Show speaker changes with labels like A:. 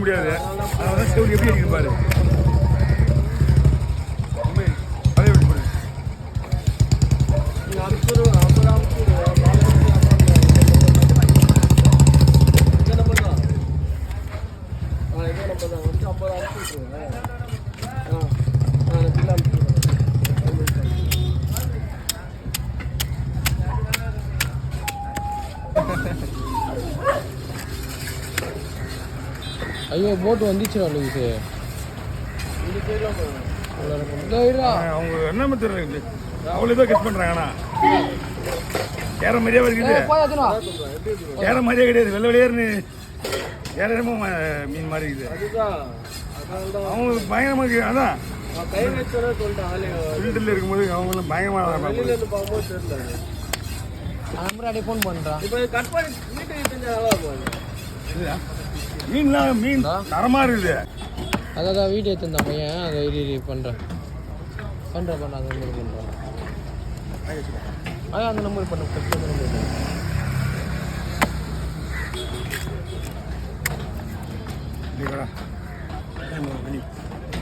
A: முடியாது. அதனால ஸ்டோரி எப்படி இருக்கு பாரு. அதே எப்படி பாரு.
B: ஐயோ போட்டு வந்துச்சுடா லூசு.
A: அவங்க என்ன தெரியல, அவ்வளோ தான் கெஸ் பண்ணுறாங்கண்ணா. வேற மாதிரியே இருக்குது, வேற மாதிரியே கிடையாது. வெள்ளை வெளியேறுன்னு வேற என்னமோ மீன் மாதிரி இருக்குது. அவங்க பயங்கரமாக இருக்கு. அதான் ஃபில்டரில் இருக்கும்போது அவங்களும் பயங்கரமாக
B: ஃபோன் பண்ணுறான்.
A: மீன்லாம் மீன் தரமாக இருக்குது.
B: அதான் வீடியோ எடுத்துருந்தான் பையன். அதை பண்ணுறேன் அந்த நம்பர் பண்ணுறேன். அதான் அந்த நம்பர் பண்ண
A: நம்பர்